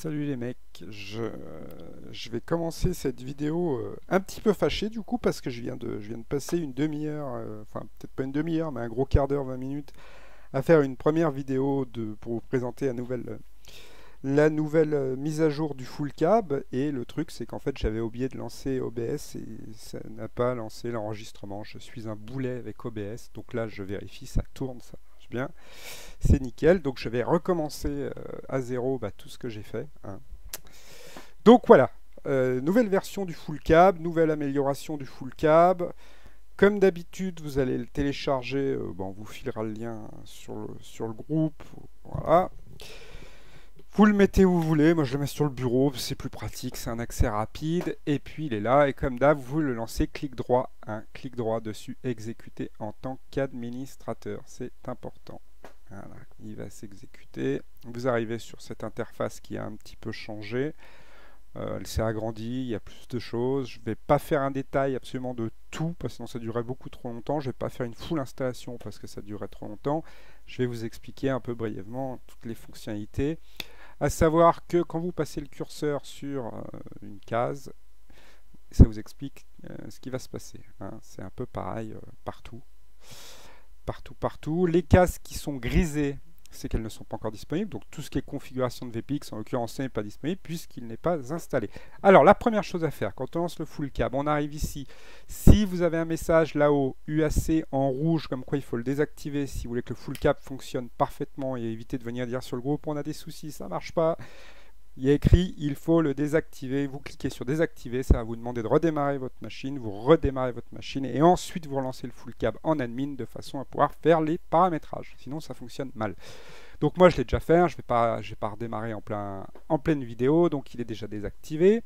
Salut les mecs, je vais commencer cette vidéo un petit peu fâché du coup parce que je viens de passer une demi-heure, enfin peut-être pas une demi-heure mais un gros quart d'heure, 20 minutes à faire une première vidéo pour vous présenter la nouvelle mise à jour du full cab et le truc c'est qu'en fait j'avais oublié de lancer OBS et ça n'a pas lancé l'enregistrement. Je suis un boulet avec OBS donc là je vérifie, ça tourne, ça marche bien. C'est nickel, donc je vais recommencer à zéro tout ce que j'ai fait, hein. Donc voilà, nouvelle version du full cab, nouvelle amélioration du full cab. Comme d'habitude, vous allez le télécharger, on vous filera le lien sur le groupe, voilà. Vous le mettez où vous voulez, moi je le mets sur le bureau, c'est plus pratique, c'est un accès rapide, et puis il est là, et comme d'hab, vous le lancez, clic droit, clic droit dessus, exécuter en tant qu'administrateur, c'est important. Voilà, il va s'exécuter. Vous arrivez sur cette interface qui a un petit peu changé. Elle s'est agrandie, il y a plus de choses. Je ne vais pas faire un détail absolument de tout, parce que sinon ça durerait beaucoup trop longtemps. Je ne vais pas faire une full installation parce que ça durerait trop longtemps. Je vais vous expliquer un peu brièvement toutes les fonctionnalités. À savoir que quand vous passez le curseur sur une case, ça vous explique ce qui va se passer, hein. C'est un peu pareil partout. Partout. Les cases qui sont grisées, c'est qu'elles ne sont pas encore disponibles. Donc tout ce qui est configuration de VPX, en l'occurrence, n'est pas disponible puisqu'il n'est pas installé. Alors la première chose à faire, quand on lance le full cab, on arrive ici. Si vous avez un message là-haut, UAC en rouge, comme quoi il faut le désactiver si vous voulez que le full cab fonctionne parfaitement et éviter de venir dire sur le groupe on a des soucis, ça marche pas. Il y a écrit il faut le désactiver. Vous cliquez sur désactiver, ça va vous demander de redémarrer votre machine. Vous redémarrez votre machine et ensuite vous relancez le full cab en admin de façon à pouvoir faire les paramétrages. Sinon ça fonctionne mal. Donc moi je l'ai déjà fait, hein. Je vais pas redémarrer en pleine vidéo, donc il est déjà désactivé.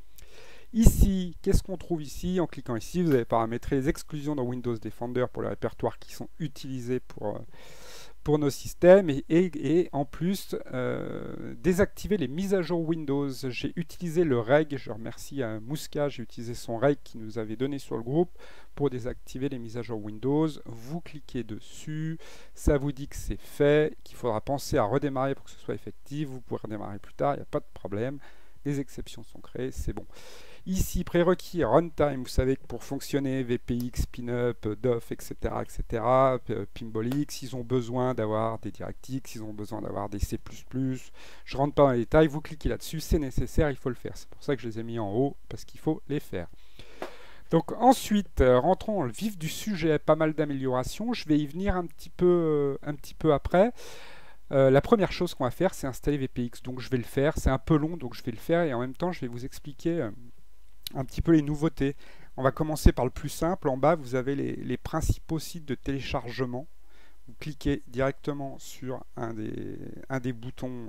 Ici, qu'est-ce qu'on trouve ici? En cliquant ici, vous allez paramétrer les exclusions dans Windows Defender pour les répertoires qui sont utilisés pour nos systèmes et en plus désactiver les mises à jour Windows. J'ai utilisé le reg, je remercie à Mouska, j'ai utilisé son reg qui nous avait donné sur le groupe pour désactiver les mises à jour Windows. Vous cliquez dessus, ça vous dit que c'est fait, qu'il faudra penser à redémarrer pour que ce soit effectif. Vous pouvez redémarrer plus tard, il n'y a pas de problème. Les exceptions sont créées, c'est bon. Ici, prérequis runtime, vous savez que pour fonctionner, VPX, Pinup, DOF, etc., Pimbolix, ils ont besoin d'avoir des DirectX, ils ont besoin d'avoir des C++. Je ne rentre pas dans les détails, vous cliquez là-dessus, c'est nécessaire, il faut le faire. C'est pour ça que je les ai mis en haut, parce qu'il faut les faire. Donc ensuite, rentrons dans le vif du sujet, pas mal d'améliorations. Je vais y venir un petit peu après. La première chose qu'on va faire, c'est installer VPX. Donc je vais le faire, c'est un peu long, donc je vais le faire, et en même temps, je vais vous expliquer un petit peu les nouveautés. On va commencer par le plus simple. En bas, vous avez les principaux sites de téléchargement. Vous cliquez directement sur un des boutons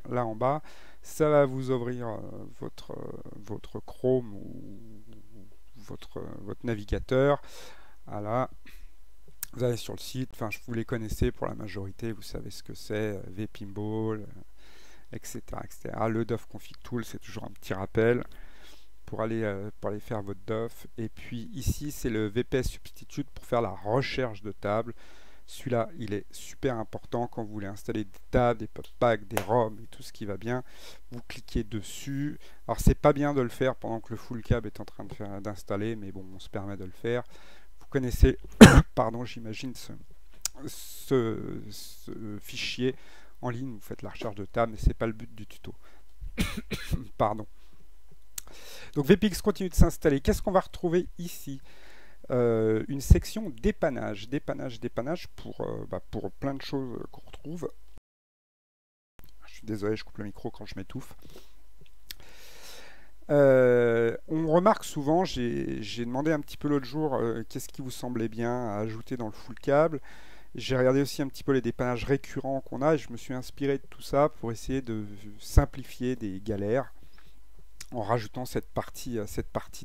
là en bas. Ça va vous ouvrir votre Chrome ou votre navigateur. Voilà. Vous allez sur le site. Enfin, vous les connaissez pour la majorité. Vous savez ce que c'est. vPinball, etc., etc. Le DOF Config Tool, c'est toujours un petit rappel pour aller faire votre DOF. Et puis ici, c'est le VPS Substitute pour faire la recherche de tables. Celui-là, il est super important quand vous voulez installer des tables, des pop-packs, des ROM et tout ce qui va bien. Vous cliquez dessus. Alors, c'est pas bien de le faire pendant que le full cab est en train d'installer, mais bon, on se permet de le faire. Vous connaissez, pardon, j'imagine ce fichier en ligne. Vous faites la recherche de tables, mais c'est pas le but du tuto. Pardon. Donc VPX continue de s'installer. Qu'est-ce qu'on va retrouver ici? Une section dépannage pour plein de choses qu'on retrouve. Je suis désolé, je coupe le micro quand je m'étouffe. On remarque souvent, j'ai demandé un petit peu l'autre jour qu'est-ce qui vous semblait bien à ajouter dans le full câble. J'ai regardé aussi un petit peu les dépannages récurrents qu'on a et je me suis inspiré de tout ça pour essayer de simplifier des galères en rajoutant cette partie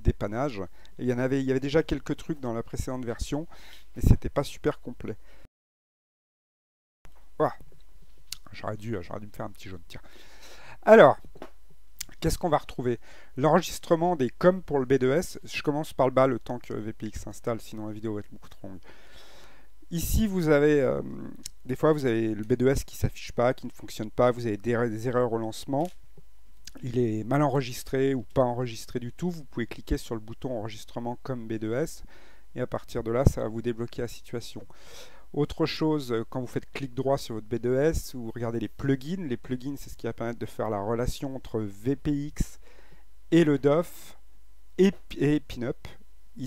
dépannage. Et il y avait déjà quelques trucs dans la précédente version, mais c'était pas super complet. Voilà. J'aurais dû me faire un petit jaune. Tiens. Alors, qu'est-ce qu'on va retrouver? L'enregistrement des COM pour le B2S. Je commence par le bas le temps que VPX s'installe, sinon la vidéo va être beaucoup trop longue. Ici, vous avez des fois vous avez le B2S qui ne s'affiche pas, qui ne fonctionne pas, vous avez des erreurs au lancement. il est mal enregistré ou pas enregistré du tout, vous pouvez cliquer sur le bouton enregistrement comme B2S et à partir de là, ça va vous débloquer la situation. Autre chose, quand vous faites clic droit sur votre B2S, vous regardez les plugins. Les plugins, c'est ce qui va permettre de faire la relation entre VPX et le DOF et Pinup.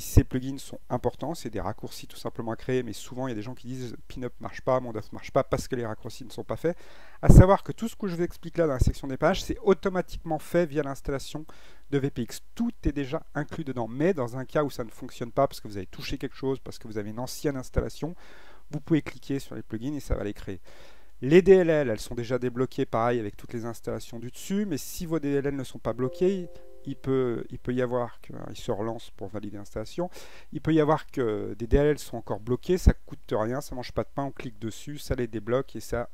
Ces plugins sont importants, c'est des raccourcis tout simplement à créer, mais souvent il y a des gens qui disent Pinup marche pas, mon DOF marche pas parce que les raccourcis ne sont pas faits. À savoir que tout ce que je vous explique là dans la section des pages, c'est automatiquement fait via l'installation de VPX. Tout est déjà inclus dedans, mais dans un cas où ça ne fonctionne pas parce que vous avez touché quelque chose, parce que vous avez une ancienne installation, vous pouvez cliquer sur les plugins et ça va les créer. Les DLL, elles sont déjà débloquées, pareil, avec toutes les installations du dessus, mais si vos DLL ne sont pas bloqués, il peut y avoir que, il se relance pour valider l'installation, il peut y avoir que des DLL sont encore bloqués, ça coûte rien, ça mange pas de pain, on clique dessus, ça les débloque et ça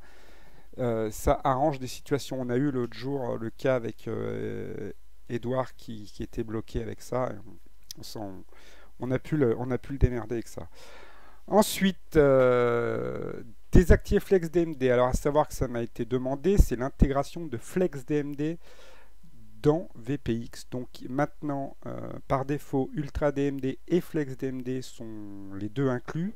arrange des situations. On a eu l'autre jour le cas avec Edouard qui était bloqué avec ça, et on a pu le démerder avec ça. Ensuite, désactiver FlexDMD. Alors à savoir que ça m'a été demandé, c'est l'intégration de FlexDMD dans VPX. Donc maintenant, par défaut, UltraDMD et FlexDMD sont les deux inclus.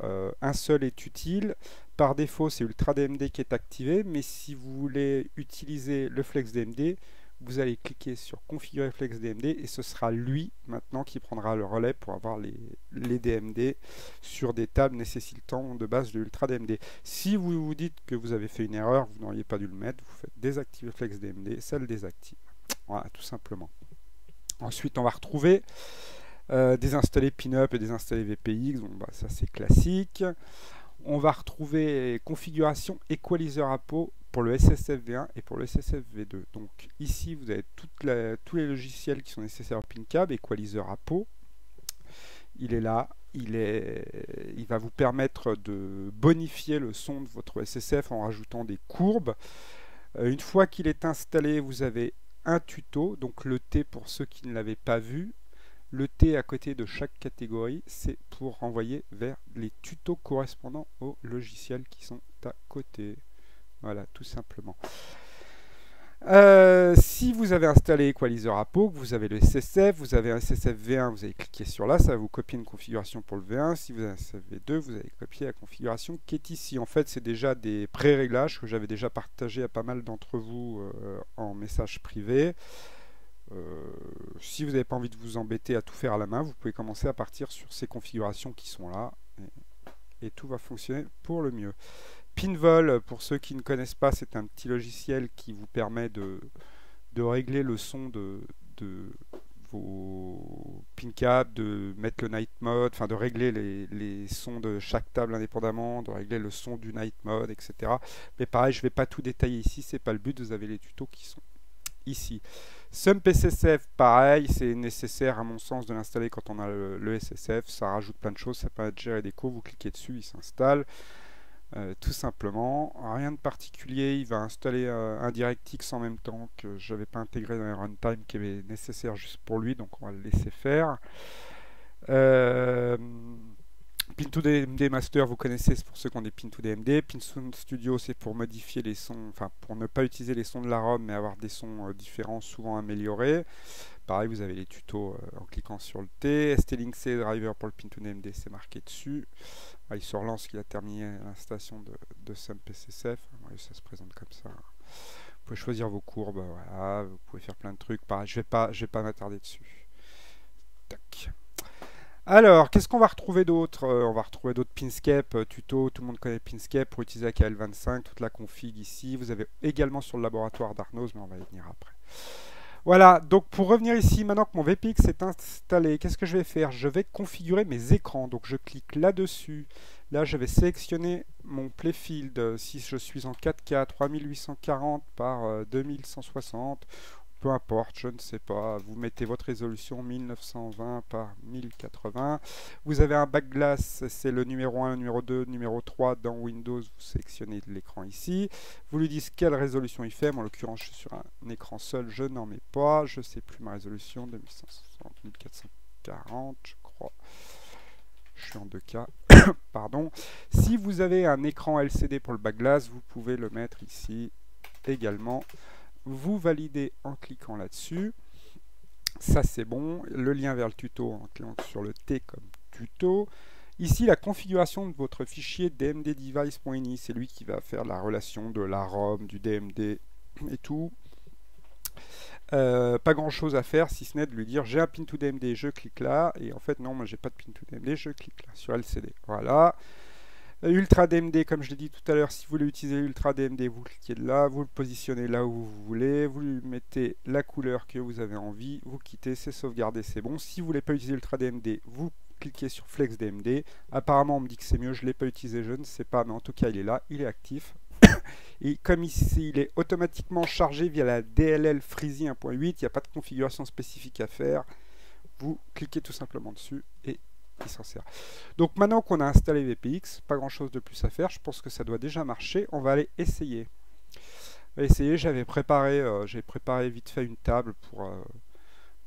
Un seul est utile. Par défaut, c'est UltraDMD qui est activé, mais si vous voulez utiliser le FlexDMD, vous allez cliquer sur configurer FlexDMD et ce sera lui maintenant qui prendra le relais pour avoir les DMD sur des tables nécessitant de base de UltraDMD. Si vous vous dites que vous avez fait une erreur, vous n'auriez pas dû le mettre, vous faites désactiver FlexDMD, ça le désactive. Voilà, tout simplement. Ensuite, on va retrouver désinstaller Pinup et désinstaller VPX, donc ça c'est classique. On va retrouver configuration Equalizer Apo pour le SSF-V1 et pour le SSF-V2. Donc ici, vous avez tous les logiciels qui sont nécessaires au PinCab, Equalizer Apo. Il est là, il va vous permettre de bonifier le son de votre SSF en rajoutant des courbes. Une fois qu'il est installé, vous avez un tuto, donc le T pour ceux qui ne l'avaient pas vu. Le T à côté de chaque catégorie, c'est pour renvoyer vers les tutos correspondant aux logiciels qui sont à côté. Voilà, tout simplement. Si vous avez installé Equalizer Apo, vous avez le SSF, vous avez un SSF V1, vous allez cliquer sur là, ça va vous copier une configuration pour le V1. Si vous avez un SSF V2, vous allez copier la configuration qui est ici. En fait, c'est déjà des pré-réglages que j'avais déjà partagé à pas mal d'entre vous en message privé. Si vous n'avez pas envie de vous embêter à tout faire à la main, vous pouvez commencer à partir sur ces configurations qui sont là et tout va fonctionner pour le mieux. Pinvol, pour ceux qui ne connaissent pas, c'est un petit logiciel qui vous permet de régler le son de vos PinCab, de mettre le night mode, enfin de régler les sons de chaque table indépendamment, de régler le son du night mode, etc. Mais pareil, je ne vais pas tout détailler ici, c'est pas le but, vous avez les tutos qui sont ici. SumpSSF, pareil, c'est nécessaire à mon sens de l'installer quand on a le SSF, ça rajoute plein de choses, ça permet de gérer des cours, vous cliquez dessus, il s'installe. Tout simplement, rien de particulier, il va installer un DirectX en même temps que je n'avais pas intégré dans les runtime qui est nécessaire juste pour lui, donc on va le laisser faire. Pin2DMD Master, vous connaissez, c'est pour ceux qui ont des Pin2DMD. PinSound Studio, c'est pour modifier les sons, enfin pour ne pas utiliser les sons de la ROM mais avoir des sons différents, souvent améliorés. Pareil, vous avez les tutos en cliquant sur le T. ST-Link C driver pour le Pin2DMD, c'est marqué dessus. Il se relance qu'il a terminé l'installation de SumpSSF. Ça se présente comme ça. Vous pouvez choisir vos courbes, voilà. Vous pouvez faire plein de trucs. Pareil, je vais pas m'attarder dessus. Tac. Alors, qu'est-ce qu'on va retrouver d'autre? On va retrouver d'autres Pinscape tuto. Tout le monde connaît Pinscape pour utiliser AKL25, toute la config ici. Vous avez également sur le laboratoire d'Arnos, mais on va y venir après. Voilà, donc pour revenir ici, maintenant que mon VPX est installé, qu'est-ce que je vais faire? Je vais configurer mes écrans. Donc je clique là-dessus. Là, je vais sélectionner mon playfield. Si je suis en 4K, 3840 par 2160, peu importe, je ne sais pas. Vous mettez votre résolution 1920 par 1080. Vous avez un backglass, c'est le numéro 1, le numéro 2, le numéro 3 dans Windows. Vous sélectionnez l'écran ici. Vous lui dites quelle résolution il fait. Moi, en l'occurrence, je suis sur un écran seul, je n'en mets pas. Je ne sais plus ma résolution, 2160, 1440, je crois. Je suis en 2K. Pardon. Si vous avez un écran LCD pour le backglass, vous pouvez le mettre ici également. vous validez en cliquant là-dessus. Ça c'est bon. Le lien vers le tuto en cliquant sur le T comme tuto. Ici, la configuration de votre fichier dmddevice.ini, c'est lui qui va faire la relation de la ROM, du DMD et tout. Pas grand chose à faire si ce n'est de lui dire j'ai un pin to DMD, je clique là, et en fait non, moi j'ai pas de pin to DMD, je clique là sur LCD. Voilà. Ultra DMD, comme je l'ai dit tout à l'heure, si vous voulez utiliser Ultra DMD, vous cliquez là, vous le positionnez là où vous voulez, vous lui mettez la couleur que vous avez envie, vous quittez, c'est sauvegardé, c'est bon. Si vous voulez pas utiliser Ultra DMD, vous cliquez sur Flex DMD. Apparemment, on me dit que c'est mieux, je ne l'ai pas utilisé, je ne sais pas, mais en tout cas, il est là, il est actif. Et comme ici, il est automatiquement chargé via la DLL Freezy 1.8, il n'y a pas de configuration spécifique à faire. Vous cliquez tout simplement dessus et il s'en sert. Donc maintenant qu'on a installé VPX, pas grand chose de plus à faire, je pense que ça doit déjà marcher. On va aller essayer. On va essayer, j'ai préparé vite fait une table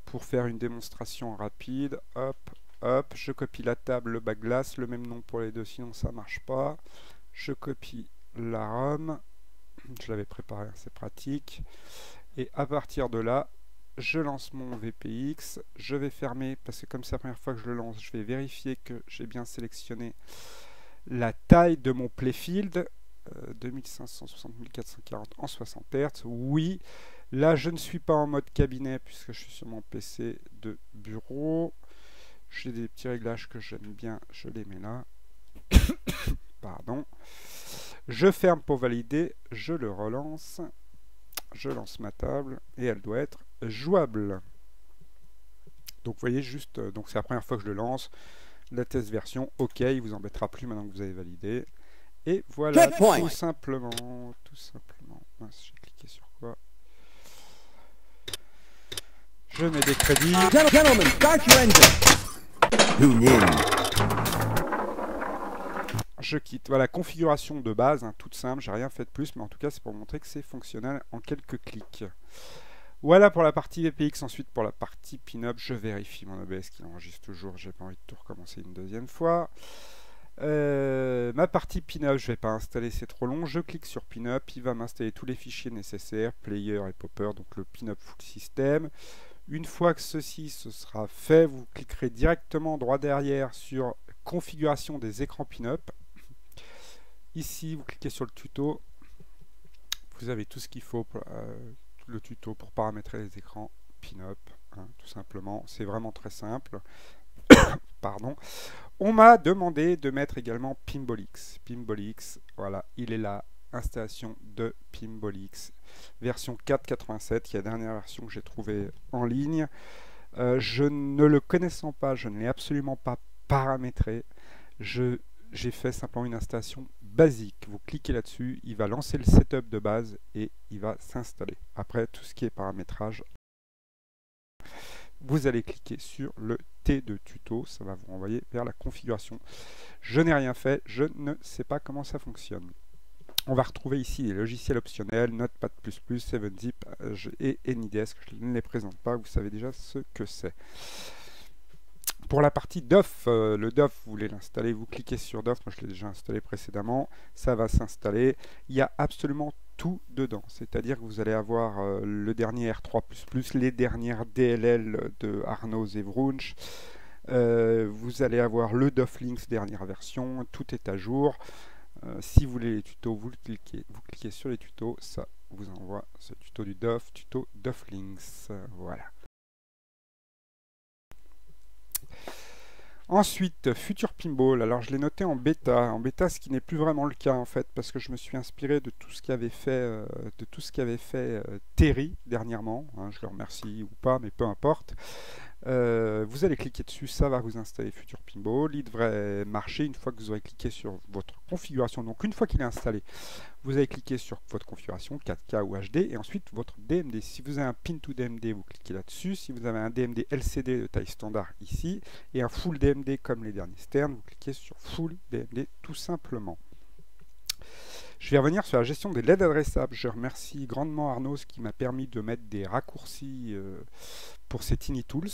pour faire une démonstration rapide. Hop, hop, je copie la table, le backglass, le même nom pour les deux, sinon ça marche pas. Je copie la ROM, je l'avais préparé, c'est pratique. Et à partir de là, je lance mon VPX, je vais fermer, parce que comme c'est la première fois que je le lance, je vais vérifier que j'ai bien sélectionné la taille de mon playfield, 2560-1440 en 60 Hz, oui. Là, je ne suis pas en mode cabinet, puisque je suis sur mon PC de bureau. J'ai des petits réglages que j'aime bien, je les mets là. Pardon. Je ferme pour valider, je le relance. Je lance ma table et elle doit être jouable. Donc vous voyez juste, donc c'est la première fois que je le lance. La test version, ok, il vous embêtera plus maintenant que vous avez validé. Et voilà, tout simplement, Mince, j'ai cliqué sur quoi? Je mets des crédits. Gentlemen, start your engine. Je quitte. Voilà, configuration de base, hein, toute simple, j'ai rien fait de plus, mais en tout cas c'est pour montrer que c'est fonctionnel en quelques clics. Voilà pour la partie VPX. Ensuite pour la partie Pinup, je vérifie mon OBS qu'il enregistre toujours, j'ai pas envie de tout recommencer une deuxième fois. Ma partie Pinup, je vais pas installer, c'est trop long. Je clique sur Pinup, il va m'installer tous les fichiers nécessaires, player et popper, donc le Pinup full system. Une fois que ceci ce sera fait, vous cliquerez directement droit derrière sur configuration des écrans Pinup. Ici, vous cliquez sur le tuto. Vous avez tout ce qu'il faut pour le tuto pour paramétrer les écrans Pinup, hein, tout simplement. C'est vraiment très simple. Pardon. On m'a demandé de mettre également Pimbolix. Pimbolix, voilà, il est là. Installation de Pimbolix. Version 4.87, qui est la dernière version que j'ai trouvée en ligne. Je ne le connaissant pas, je ne l'ai absolument pas paramétré. J'ai fait simplement une installation basique. Vous cliquez là-dessus, il va lancer le setup de base et il va s'installer. Après, tout ce qui est paramétrage, vous allez cliquer sur le T de tuto, ça va vous renvoyer vers la configuration. Je n'ai rien fait, je ne sais pas comment ça fonctionne. On va retrouver ici les logiciels optionnels, Notepad++, 7zip et AnyDesk. Je ne les présente pas, vous savez déjà ce que c'est. Pour la partie DOF, le DOF, vous voulez l'installer, vous cliquez sur DOF, moi je l'ai déjà installé précédemment, ça va s'installer. Il y a absolument tout dedans, c'est-à-dire que vous allez avoir le dernier R3++, les dernières DLL de Arnaud Zevrunch, vous allez avoir le DOF Links dernière version, tout est à jour. Si vous voulez les tutos, vous cliquez sur les tutos, ça vous envoie ce tuto du DOF, tuto DOF Links, voilà. Ensuite, Future Pinball, alors je l'ai noté en bêta, ce qui n'est plus vraiment le cas en fait, parce que je me suis inspiré de tout ce qu'avait fait, Terry dernièrement, hein, je le remercie ou pas, mais peu importe. Vous allez cliquer dessus, ça va vous installer Future Pinball, il devrait marcher une fois que vous aurez cliqué sur votre configuration. Donc une fois qu'il est installé, vous allez cliquer sur votre configuration 4K ou HD et ensuite votre DMD. Si vous avez un pin to DMD, vous cliquez là-dessus. Si vous avez un DMD LCD de taille standard ici et un Full DMD comme les derniers Stern, vous cliquez sur Full DMD tout simplement. Je vais revenir sur la gestion des LED adressables. Je remercie grandement Arnaud qui m'a permis de mettre des raccourcis pour ces Tiny Tools.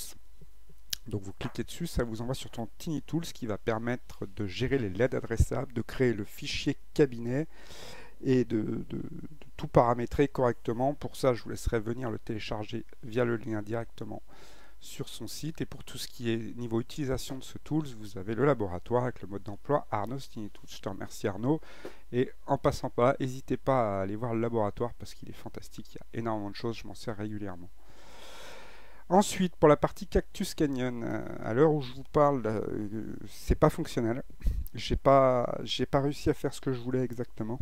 Donc vous cliquez dessus, ça vous envoie sur ton Tiny Tools qui va permettre de gérer les LED adressables, de créer le fichier cabinet et de tout paramétrer correctement. Pour ça, je vous laisserai venir le télécharger via le lien directement sur son site. Et pour tout ce qui est niveau utilisation de ce tools, vous avez le laboratoire avec le mode d'emploi Arnaud Stinitools. Je te remercie Arnaud. Et en passant par là, n'hésitez pas à aller voir le laboratoire parce qu'il est fantastique. Il y a énormément de choses, je m'en sers régulièrement. Ensuite, pour la partie Cactus Canyon, à l'heure où je vous parle, c'est pas fonctionnel. J'ai pas réussi à faire ce que je voulais exactement.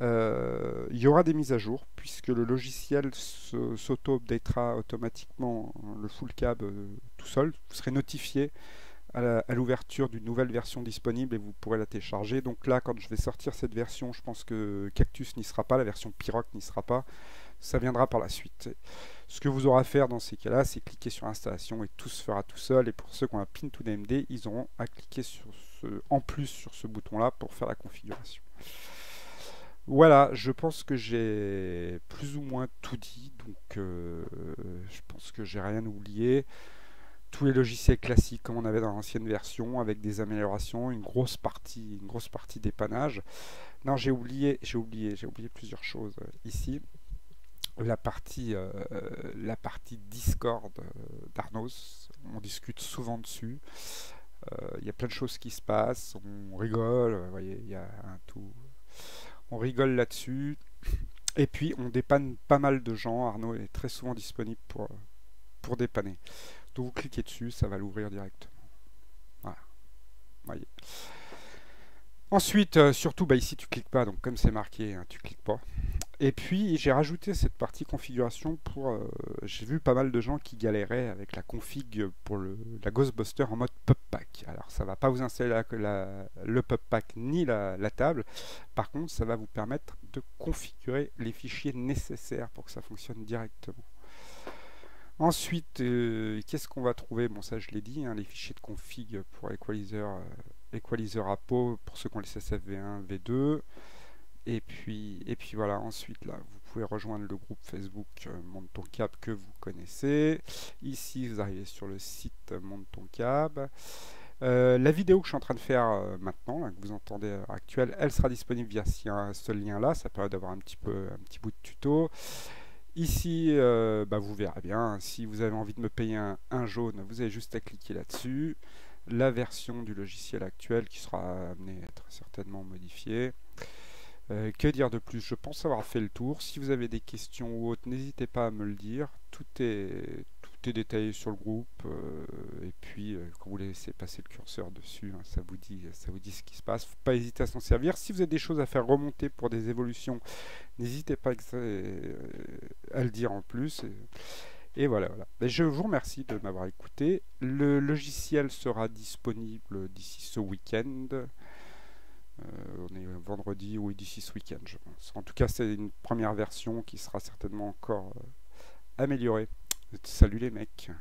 Il y aura des mises à jour puisque le logiciel s'auto-updatera automatiquement le full cab tout seul. Vous serez notifié à l'ouverture d'une nouvelle version disponible et vous pourrez la télécharger. Donc là, quand je vais sortir cette version, je pense que Cactus n'y sera pas, la version Piroc n'y sera pas. Ça viendra par la suite. Ce que vous aurez à faire dans ces cas-là, c'est cliquer sur installation et tout se fera tout seul. Et pour ceux qui ont un pin to DMD, ils auront à cliquer en plus sur ce bouton-là pour faire la configuration. Voilà, je pense que j'ai plus ou moins tout dit, donc je pense que j'ai rien oublié. Tous les logiciels classiques comme on avait dans l'ancienne version, avec des améliorations, une grosse partie dépannage. Non, j'ai oublié plusieurs choses ici. La partie Discord d'Arnos, on discute souvent dessus. Il y a plein de choses qui se passent, on rigole, vous voyez, il y a un tout. On rigole là-dessus. Et puis on dépanne pas mal de gens. Arnaud est très souvent disponible pour dépanner. Donc vous cliquez dessus, ça va l'ouvrir directement. Voilà. Voyez. Ensuite, surtout, ici tu cliques pas, donc comme c'est marqué, hein, tu cliques pas. Et puis j'ai rajouté cette partie configuration pour... j'ai vu pas mal de gens qui galéraient avec la config pour la Ghostbuster en mode PubPack. Alors ça va pas vous installer le PubPack ni la table. Par contre, ça va vous permettre de configurer les fichiers nécessaires pour que ça fonctionne directement. Ensuite, qu'est-ce qu'on va trouver? Bon, ça je l'ai dit, hein, les fichiers de config pour Equalizer Apo, pour ceux qui ont les SSF-V1, V2. Et puis voilà, ensuite là, vous pouvez rejoindre le groupe Facebook Monte ton Cab que vous connaissez. Ici, vous arrivez sur le site Monte ton Cab. La vidéo que je suis en train de faire maintenant, là, que vous entendez à l'heure actuelle, elle sera disponible via ce lien-là. Ça permet d'avoir un petit bout de tuto. Ici, vous verrez bien, si vous avez envie de me payer un jaune, vous avez juste à cliquer là-dessus. La version du logiciel actuel qui sera amenée à être certainement modifiée. Que dire de plus? Je pense avoir fait le tour. Si vous avez des questions ou autres, n'hésitez pas à me le dire. Tout est détaillé sur le groupe. Et puis, quand vous laissez passer le curseur dessus, hein, ça vous dit ce qui se passe. Faut pas hésiter à s'en servir. Si vous avez des choses à faire remonter pour des évolutions, n'hésitez pas à le dire en plus. Et voilà. Et je vous remercie de m'avoir écouté. Le logiciel sera disponible d'ici ce week-end. On est vendredi, oui, d'ici ce week-end, je pense. En tout cas, c'est une première version qui sera certainement encore améliorée. Salut les mecs!